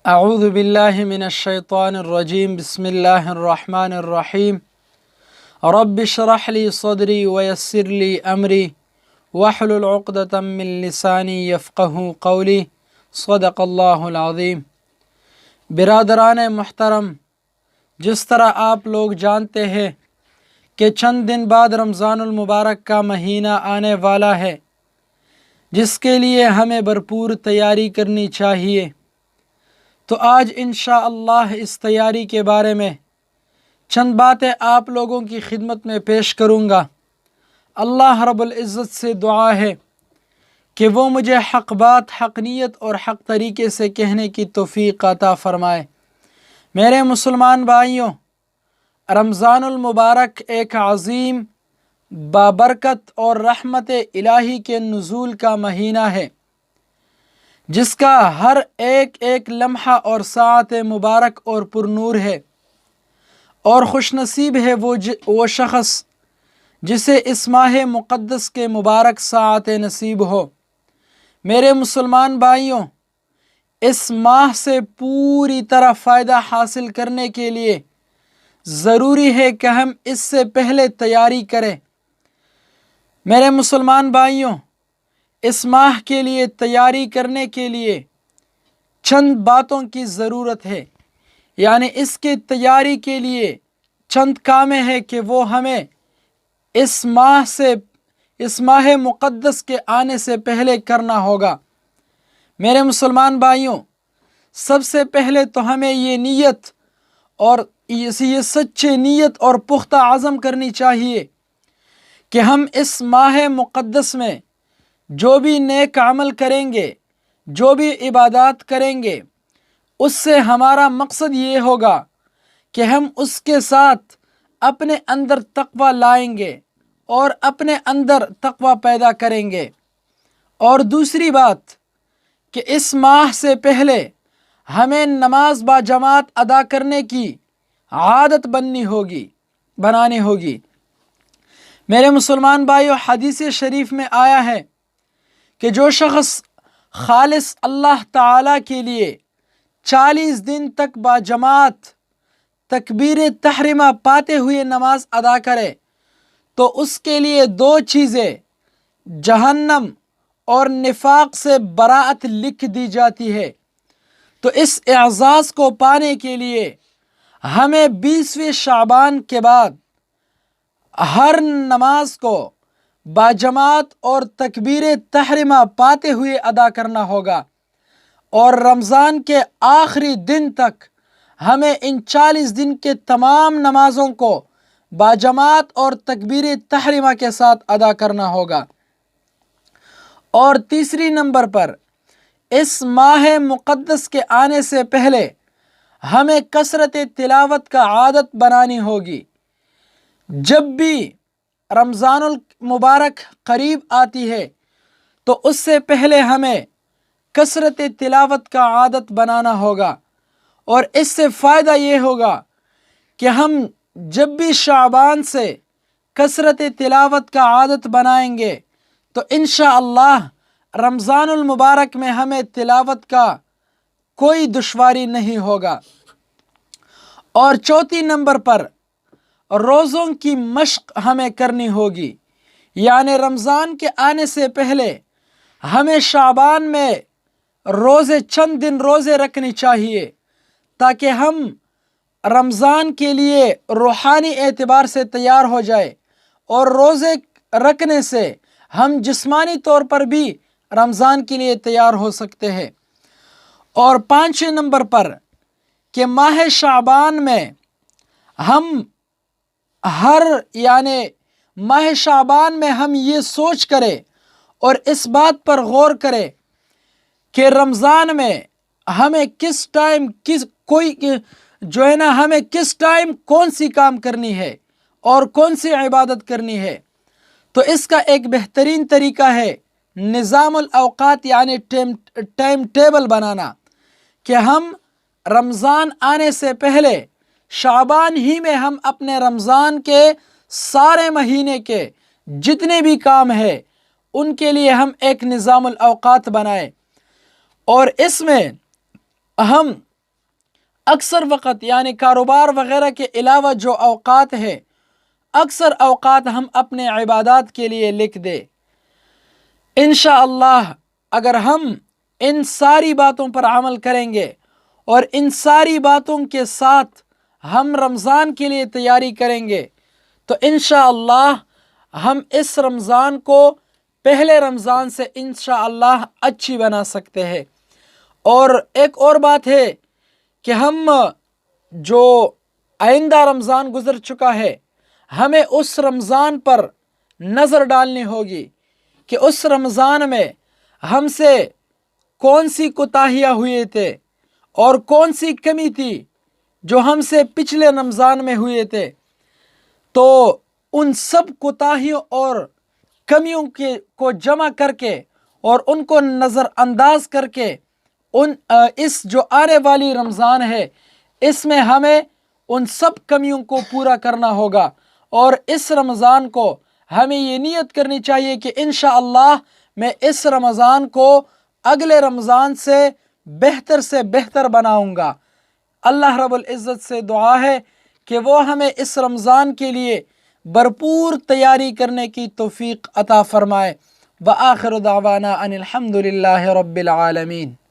اعوذ باللہ من الشیطان الرجیم بسم اللہ الرحمن الرحیم رب اشرح لی صدری ویسر لی امری واحلل عقدۃ من لسانی یفقہوا قولی صدق اللہ العظیم۔ برادران محترم، جس طرح آپ لوگ جانتے ہیں کہ چند دن بعد رمضان المبارک کا مہینہ آنے والا ہے، جس کے لیے ہمیں بھرپور تیاری کرنی چاہیے۔ تو آج انشاءاللہ اس تیاری کے بارے میں چند باتیں آپ لوگوں کی خدمت میں پیش کروں گا۔ اللہ رب العزت سے دعا ہے کہ وہ مجھے حق بات، حق نیت اور حق طریقے سے کہنے کی توفیق عطا فرمائے۔ میرے مسلمان بھائیوں، رمضان المبارک ایک عظیم، بابرکت اور رحمت الہی کے نزول کا مہینہ ہے، جس کا ہر ایک ایک لمحہ اور ساعت مبارک اور پرنور ہے، اور خوش نصیب ہے وہ شخص جسے اس ماہ مقدس کے مبارک ساعت نصیب ہو۔ میرے مسلمان بھائیوں، اس ماہ سے پوری طرح فائدہ حاصل کرنے کے لیے ضروری ہے کہ ہم اس سے پہلے تیاری کریں۔ میرے مسلمان بھائیوں، اس ماہ کے لیے تیاری کرنے کے لیے چند باتوں کی ضرورت ہے، یعنی اس کی تیاری کے لیے چند کامیں ہیں کہ وہ ہمیں اس ماہ مقدس کے آنے سے پہلے کرنا ہوگا۔ میرے مسلمان بھائیوں، سب سے پہلے تو ہمیں یہ نیت اور یہ سچی نیت اور پختہ عزم کرنی چاہیے کہ ہم اس ماہ مقدس میں جو بھی نیک عمل کریں گے، جو بھی عبادات کریں گے، اس سے ہمارا مقصد یہ ہوگا کہ ہم اس کے ساتھ اپنے اندر تقوی لائیں گے اور اپنے اندر تقوی پیدا کریں گے۔ اور دوسری بات کہ اس ماہ سے پہلے ہمیں نماز با جماعت ادا کرنے کی عادت بنانی ہوگی۔ میرے مسلمان بھائیو، حدیث شریف میں آیا ہے کہ جو شخص خالص اللہ تعالیٰ کے لیے 40 دن تک با جماعت تکبیر تحریمہ پاتے ہوئے نماز ادا کرے تو اس کے لیے 2 چیزیں، جہنم اور نفاق سے براءت لکھ دی جاتی ہے۔ تو اس اعزاز کو پانے کے لیے ہمیں 20ویں شعبان کے بعد ہر نماز کو باجماعت اور تکبیر تحریمہ پاتے ہوئے ادا کرنا ہوگا، اور رمضان کے آخری دن تک ہمیں ان 40 دن کے تمام نمازوں کو باجماعت اور تکبیر تحریمہ کے ساتھ ادا کرنا ہوگا۔ اور تیسری نمبر پر، اس ماہ مقدس کے آنے سے پہلے ہمیں کثرت تلاوت کا عادت بنانی ہوگی۔ جب بھی رمضان المبارک قریب آتی ہے تو اس سے پہلے ہمیں کثرت تلاوت کا عادت بنانا ہوگا، اور اس سے فائدہ یہ ہوگا کہ ہم جب بھی شعبان سے کثرت تلاوت کا عادت بنائیں گے تو انشاءاللہ رمضان المبارک میں ہمیں تلاوت کا کوئی دشواری نہیں ہوگا۔ اور چوتھی نمبر پر، روزوں کی مشق ہمیں کرنی ہوگی، یعنی رمضان کے آنے سے پہلے ہمیں شعبان میں چند دن روزے رکھنی چاہیے، تاکہ ہم رمضان کے لیے روحانی اعتبار سے تیار ہو جائے، اور روزے رکھنے سے ہم جسمانی طور پر بھی رمضان کے لیے تیار ہو سکتے ہیں۔ اور 5ویں نمبر پر کہ ماہ شعبان میں ہم ماہ شعبان میں ہم یہ سوچ کریں اور اس بات پر غور کریں کہ رمضان میں ہمیں کس ٹائم کون سی کام کرنی ہے اور کون سی عبادت کرنی ہے۔ تو اس کا ایک بہترین طریقہ ہے نظام الاوقات، یعنی ٹائم ٹیبل بنانا، کہ ہم رمضان آنے سے پہلے شعبان ہی میں ہم اپنے رمضان کے سارے مہینے کے جتنے بھی کام ہیں ان کے لیے ہم ایک نظام الاوقات بنائیں، اور اس میں ہم اکثر وقت یعنی کاروبار وغیرہ کے علاوہ جو اوقات ہے، اکثر اوقات ہم اپنے عبادات کے لیے لکھ دیں۔ انشاءاللہ اگر ہم ان ساری باتوں پر عمل کریں گے اور ان ساری باتوں کے ساتھ ہم رمضان کے لیے تیاری کریں گے تو انشاءاللہ ہم اس رمضان کو پہلے رمضان سے انشاءاللہ اچھی بنا سکتے ہیں۔ اور ایک اور بات ہے کہ ہم جو آئندہ رمضان گزر چکا ہے، ہمیں اس رمضان پر نظر ڈالنی ہوگی کہ اس رمضان میں ہم سے کون سی کوتاہیاں ہوئے تھے اور کون سی کمی تھی جو ہم سے پچھلے رمضان میں ہوئے تھے، تو ان سب کوتاہیوں اور کمیوں کو جمع کر کے اور ان کو نظر انداز کر کے اس جو آنے والی رمضان ہے اس میں ہمیں ان سب کمیوں کو پورا کرنا ہوگا۔ اور اس رمضان کو ہمیں یہ نیت کرنی چاہیے کہ انشاءاللہ میں اس رمضان کو اگلے رمضان سے بہتر بناؤں گا۔ اللہ رب العزت سے دعا ہے کہ وہ ہمیں اس رمضان کے لیے بھرپور تیاری کرنے کی توفیق عطا فرمائے۔ وآخر دعوانا ان الحمد للہ رب العالمین۔